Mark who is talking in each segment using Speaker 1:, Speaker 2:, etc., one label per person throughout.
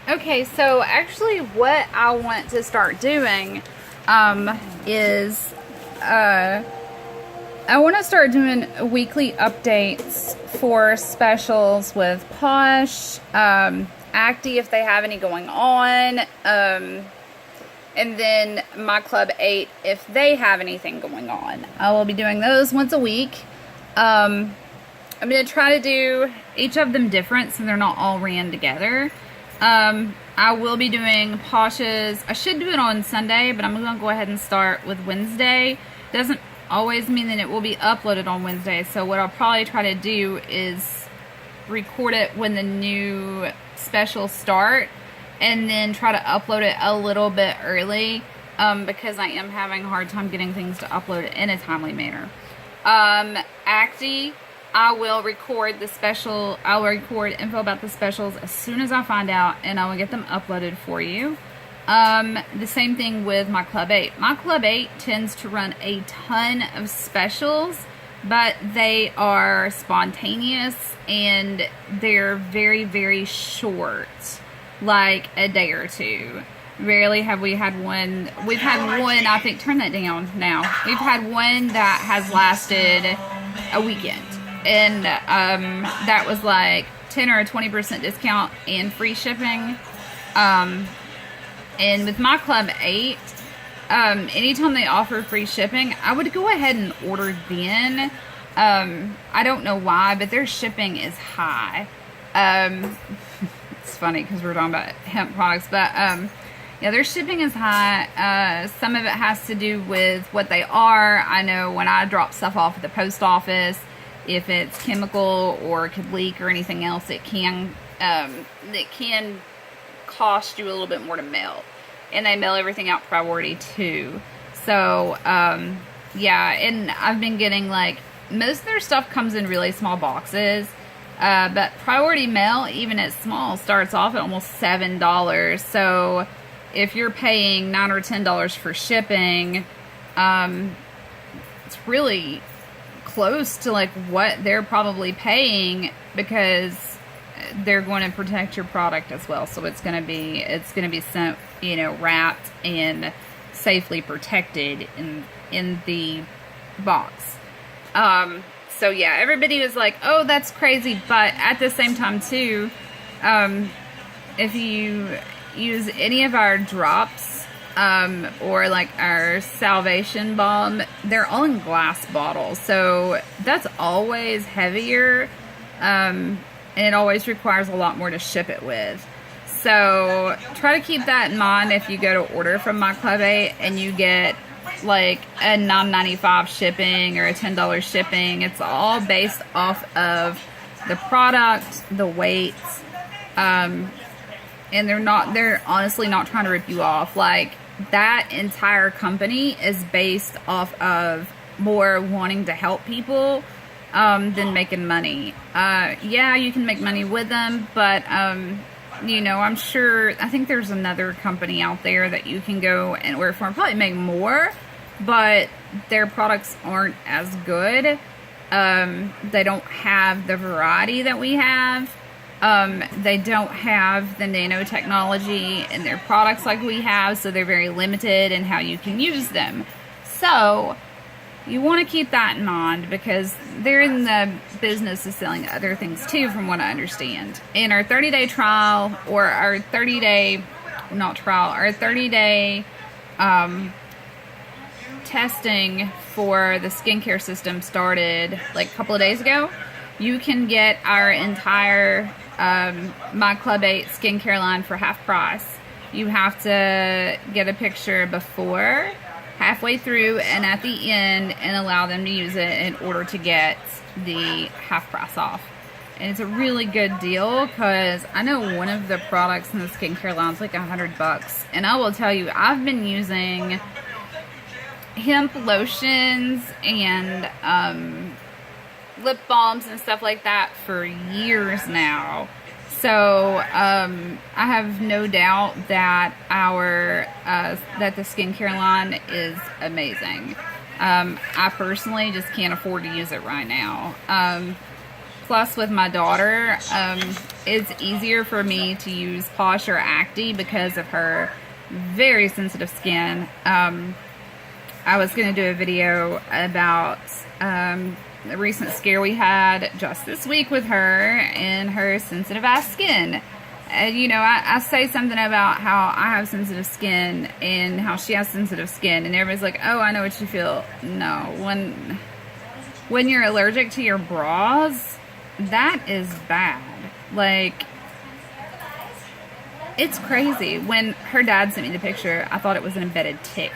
Speaker 1: Okay, so actually what I want to start doing is I want to start doing weekly updates for specials with Posh, Acti if they have any going on, and then my Club 8 if they have anything going on. I will be doing those once a week. I'm going to try to do each of them different so they're not all ran together. I will be doing Posh's. I should do it on Sunday, but I'm going to go ahead and start with Wednesday. Doesn't always mean that it will be uploaded on Wednesday, so what I'll probably try to do is record it when the new specials start and then try to upload it a little bit early because I am having a hard time getting things to upload in a timely manner. Acti, I will record the special. I'll record info about the specials as soon as I find out, and I will get them uploaded for you. The same thing with my Club 8. My Club 8 tends to run a ton of specials, but they are spontaneous and they're very, very short, like a day or two. Rarely have we had one. We've had one, I think, turn that down now. We've had one that has lasted a weekend. And that was like 10 or a 20% discount and free shipping. And with my Club 8, anytime they offer free shipping, I would go ahead and order then. I don't know why, but their shipping is high. It's funny because we're talking about hemp products, but yeah, their shipping is high. Some of it has to do with what they are. I know when I drop stuff off at the post office, if it's chemical or could leak or anything else, it can cost you a little bit more to mail. And they mail everything out priority too. So, yeah, and I've been getting like, most of their stuff comes in really small boxes. But priority mail, even at small, starts off at almost $7. So if you're paying $9 or $10 for shipping, it's really close to like what they're probably paying because they're going to protect your product as well. So it's going to be sent, you know, wrapped and safely protected in the box. So yeah, everybody was like, oh, that's crazy. But at the same time too, if you use any of our drops, or like our Salvation Balm, they're all in glass bottles. So that's always heavier. And it always requires a lot more to ship it with. So try to keep that in mind if you go to order from my Club 8 and you get like a $9.95 shipping or a $10 shipping. It's all based off of the product, the weight, and they're honestly not trying to rip you off. Like, that entire company is based off of more wanting to help people than making money. Yeah, you can make money with them, but you know, I think there's another company out there that you can go and order from, probably make more, but their products aren't as good. They don't have the variety that we have. They don't have the nanotechnology in their products like we have, so they're very limited in how you can use them. So you want to keep that in mind because they're in the business of selling other things too, from what I understand. In our 30-day trial, or our 30-day, not trial, our 30-day testing for the skincare system started like a couple of days ago. You can get our entire my Club 8 skincare line for half price. You have to get a picture before, halfway through, and at the end, and allow them to use it in order to get the half price off. And it's a really good deal because I know one of the products in the skincare line is like $100. And I will tell you, I've been using hemp lotions and lip balms and stuff like that for years now. So I have no doubt that that the skincare line is amazing. I personally just can't afford to use it right now. Plus, with my daughter, it's easier for me to use Posh or Acti because of her very sensitive skin. I was going to do a video about the recent scare we had just this week with her and her sensitive ass skin. You know, I say something about how I have sensitive skin and how she has sensitive skin, and everybody's like, oh, I know what you feel. No, when you're allergic to your bras, that is bad. Like, it's crazy. When her dad sent me the picture, I thought it was an embedded tick.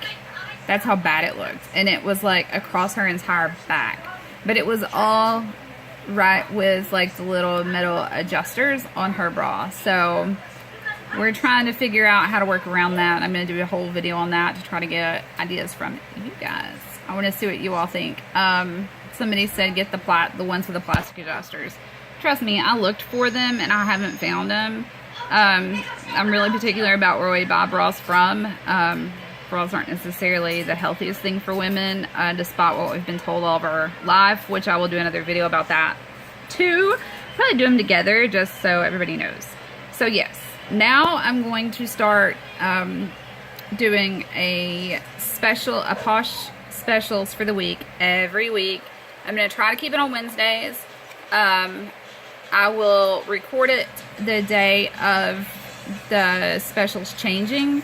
Speaker 1: That's how bad it looked. And it was like across her entire back. But it was all right with like the little metal adjusters on her bra. So we're trying to figure out how to work around that. I'm going to do a whole video on that to try to get ideas from you guys. I want to see what you all think. Somebody said get the ones with the plastic adjusters. Trust me, I looked for them and I haven't found them. I'm really particular about where we buy bras from. Bras aren't necessarily the healthiest thing for women, despite what we've been told all of our life, which I will do another video about that too. Probably do them together just so everybody knows. So yes, now I'm going to start doing a Posh specials for the week every week. I'm going to try to keep it on Wednesdays. I will record it the day of the specials changing,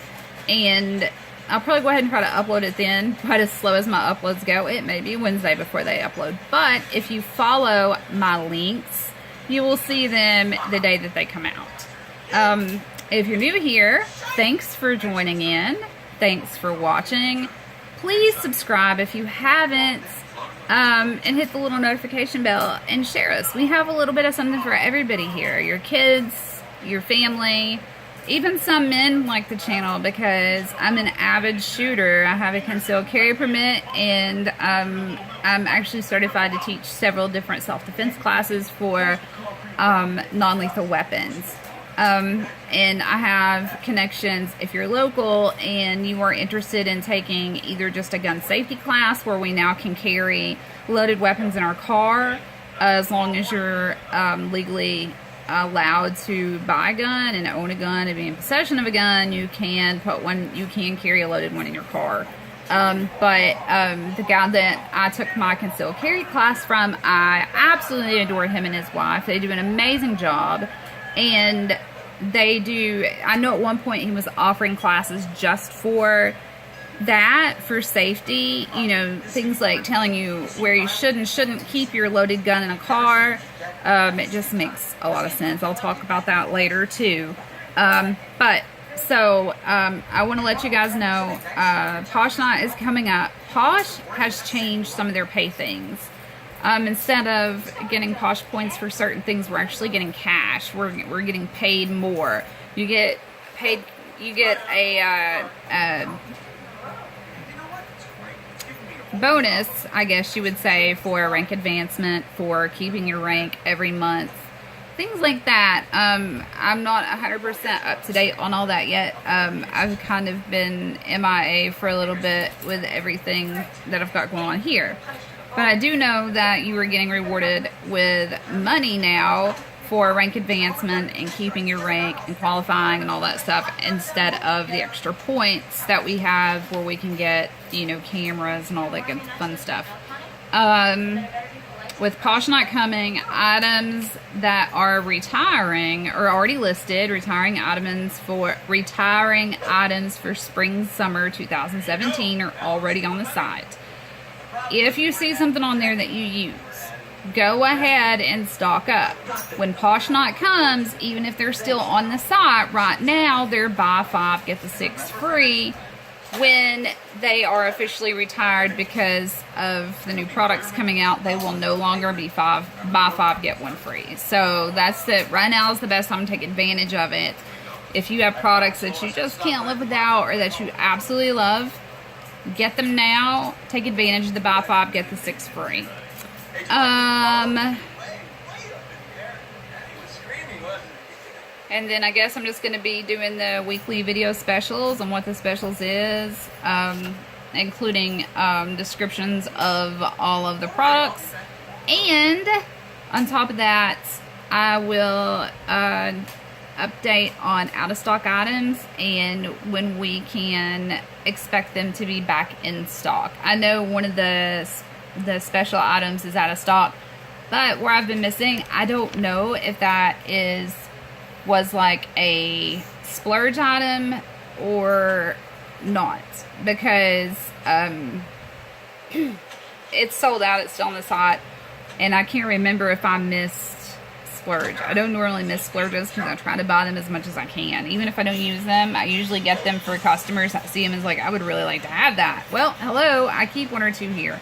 Speaker 1: and I'll probably go ahead and try to upload it then, but as slow as my uploads go, it may be Wednesday before they upload. But if you follow my links, you will see them the day that they come out. If you're new here, thanks for joining in. Thanks for watching. Please subscribe if you haven't, and hit the little notification bell and share us. We have a little bit of something for everybody here. Your kids, your family. Even some men like the channel because I'm an avid shooter. I have a concealed carry permit, and I'm actually certified to teach several different self-defense classes for non-lethal weapons. And I have connections if you're local and you are interested in taking either just a gun safety class where we now can carry loaded weapons in our car as long as you're legally allowed to buy a gun and own a gun and be in possession of a gun. You can carry a loaded one in your car. The guy that I took my concealed carry class from, I absolutely adore him and his wife. They do an amazing job, and I know at one point he was offering classes just for that, for safety, you know, things like telling you where you should and shouldn't keep your loaded gun in a car. It just makes a lot of sense. I'll talk about that later too. I want to let you guys know, Posh Night is coming up. Posh has changed some of their pay things. Instead of getting Posh points for certain things, we're actually getting cash. We're getting paid more. You get a bonus, I guess you would say, for a rank advancement, for keeping your rank every month, things like that. I'm not 100% up to date on all that yet. I've kind of been MIA for a little bit with everything that I've got going on here, but I do know that you are getting rewarded with money now for rank advancement and keeping your rank and qualifying and all that stuff, instead of the extra points that we have where we can get, you know, cameras and all that good fun stuff. With Posh Night coming, items that are retiring are already listed. Retiring items for spring summer 2017 are already on the site. If you see something on there that you use, go ahead and stock up. When Posh Night comes, even if they're still on the site right now, they're buy 5 get the 6 free. When they are officially retired because of the new products coming out, they will no longer be buy 5 get 1 free. So that's it. Right now is the best time to take advantage of it. If you have products that you just can't live without or that you absolutely love, get them now. Take advantage of the buy 5 get the 6 free. And then I guess I'm just going to be doing the weekly video specials on what the specials is, including descriptions of all of the products. And On top of that, I will update on out-of-stock items and when we can expect them to be back in stock. I know one of the special items is out of stock, but where I've been missing, I don't know if that was like a splurge item or not, because it's sold out. It's still on the site, and I can't remember if I missed splurge. I don't normally miss splurges because I try to buy them as much as I can. Even if I don't use them, I usually get them for customers that see them as like, I would really like to have that. Well, hello, I keep one or two here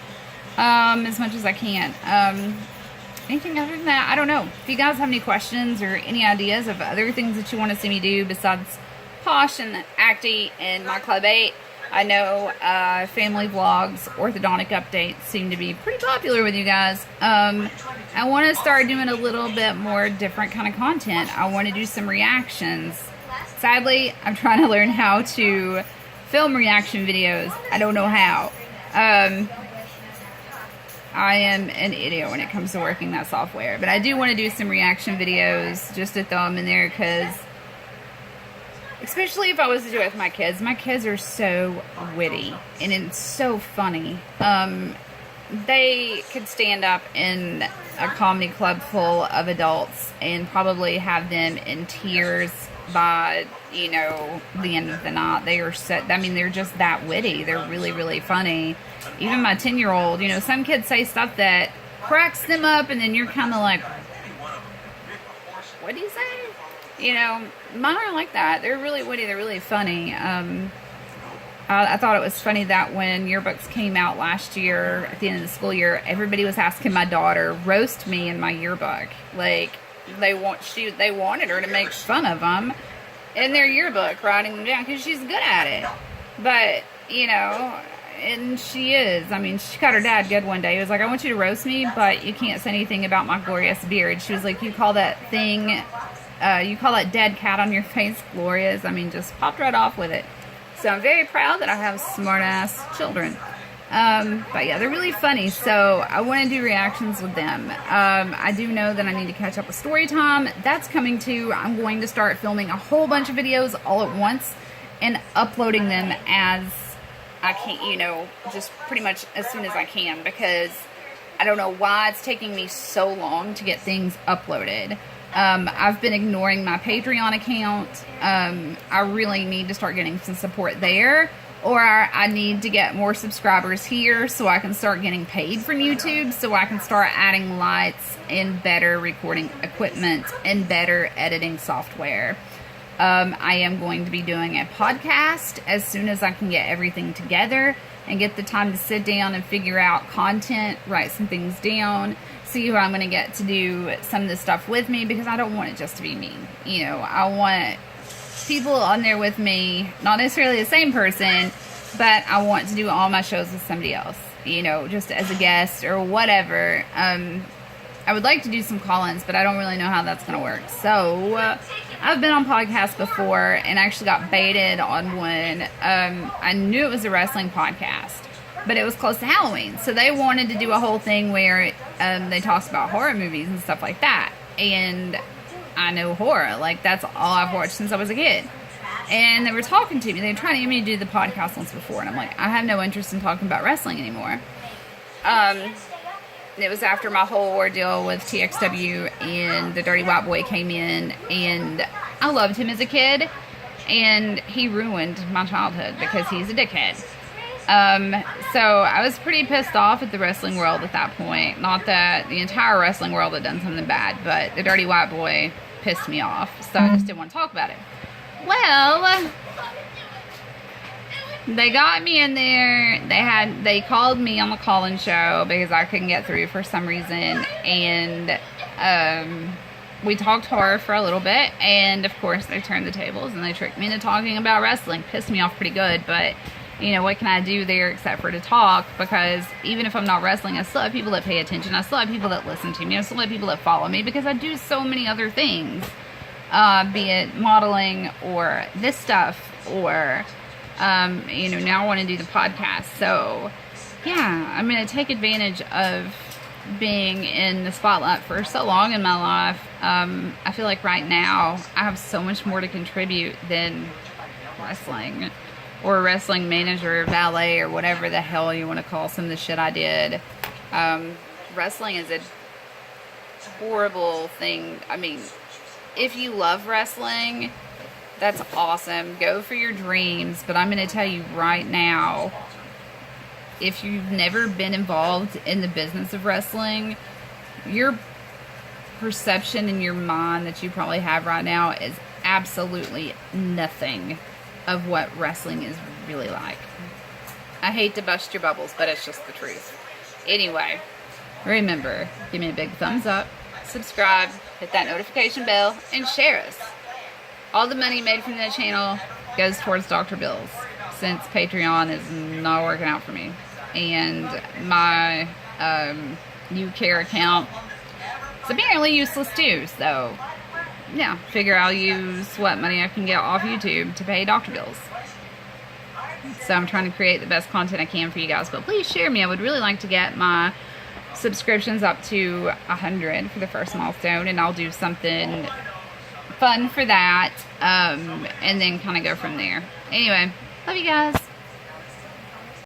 Speaker 1: as much as I can. Anything other than that, I don't know. If you guys have any questions or any ideas of other things that you want to see me do besides Posh and Acti and my Club 8, I know family vlogs, orthodontic updates seem to be pretty popular with you guys. I want to start doing a little bit more different kind of content. I want to do some reactions. Sadly, I'm trying to learn how to film reaction videos. I don't know how. I am an idiot when it comes to working that software. But I do want to do some reaction videos just to throw them in there, because especially if I was to do it with my kids are so witty and it's so funny. They could stand up in a comedy club full of adults and probably have them in tears by, you know, the end of the night. They are they're just that witty. They're really, really funny. Even my 10-year-old, you know, some kids say stuff that cracks them up, and then you're kind of like, what do you say? You know, mine are like that. They're really witty. They're really funny. I thought it was funny that when yearbooks came out last year, at the end of the school year, everybody was asking my daughter, roast me in my yearbook. Like, they wanted her to make fun of them in their yearbook, writing them down, because she's good at it. But, you know, and she is. I mean, she got her dad good one day. He was like, I want you to roast me, but you can't say anything about my glorious beard. She was like, you call that dead cat on your face glorious? I mean, just popped right off with it. So I'm very proud that I have smart-ass children. But yeah, they're really funny, so I want to do reactions with them. I do know that I need to catch up with story time. That's coming too. I'm going to start filming a whole bunch of videos all at once and uploading them as I can, you know, just pretty much as soon as I can, because I don't know why it's taking me so long to get things uploaded. I've been ignoring my Patreon account. I really need to start getting some support there, or I need to get more subscribers here so I can start getting paid from YouTube, so I can start adding lights and better recording equipment and better editing software. I am going to be doing a podcast as soon as I can get everything together and get the time to sit down and figure out content, write some things down, see who I'm going to get to do some of this stuff with me, because I don't want it just to be me. You know, I want people on there with me, not necessarily the same person, but I want to do all my shows with somebody else, you know, just as a guest or whatever. I would like to do some call-ins, but I don't really know how that's going to work. So, I've been on podcasts before and actually got baited on one. I knew it was a wrestling podcast, but it was close to Halloween. So they wanted to do a whole thing where they talked about horror movies and stuff like that. And I know horror. Like, that's all I've watched since I was a kid. And they were talking to me. They were trying to get me to do the podcast once before. And I'm like, I have no interest in talking about wrestling anymore. It was after my whole ordeal with TXW and the Dirty White Boy came in, and I loved him as a kid, and he ruined my childhood because he's a dickhead. So I was pretty pissed off at the wrestling world at that point. Not that the entire wrestling world had done something bad, but the Dirty White Boy pissed me off, so I just didn't want to talk about it. Well, they got me in there. They called me on the call-in show because I couldn't get through for some reason, and we talked horror for a little bit, and of course they turned the tables and they tricked me into talking about wrestling. Pissed me off pretty good, but you know, what can I do there except for to talk? Because even if I'm not wrestling, I still have people that pay attention. I still have people that listen to me. I still have people that follow me, because I do so many other things, be it modeling or this stuff, or now I want to do the podcast. So yeah, I'm going to take advantage of being in the spotlight for so long in my life, I feel like right now I have so much more to contribute than wrestling or wrestling manager or valet or whatever the hell you want to call some of the shit I did. Wrestling is a horrible thing. I mean, if you love wrestling, that's awesome. Go for your dreams. But I'm going to tell you right now, if you've never been involved in the business of wrestling, your perception in your mind that you probably have right now is absolutely nothing of what wrestling is really like. I hate to bust your bubbles, but it's just the truth. Anyway, remember, give me a big thumbs up, subscribe, hit that notification bell, and share us. All the money made from the channel goes towards Dr. Bills, since Patreon is not working out for me. And my UCare account is apparently useless too, so yeah, figure I'll use what money I can get off YouTube to pay Dr. Bills. So I'm trying to create the best content I can for you guys, but please share me. I would really like to get my subscriptions up to 100 for the first milestone, and I'll do something fun for that, and then kind of go from there. Anyway, love you guys.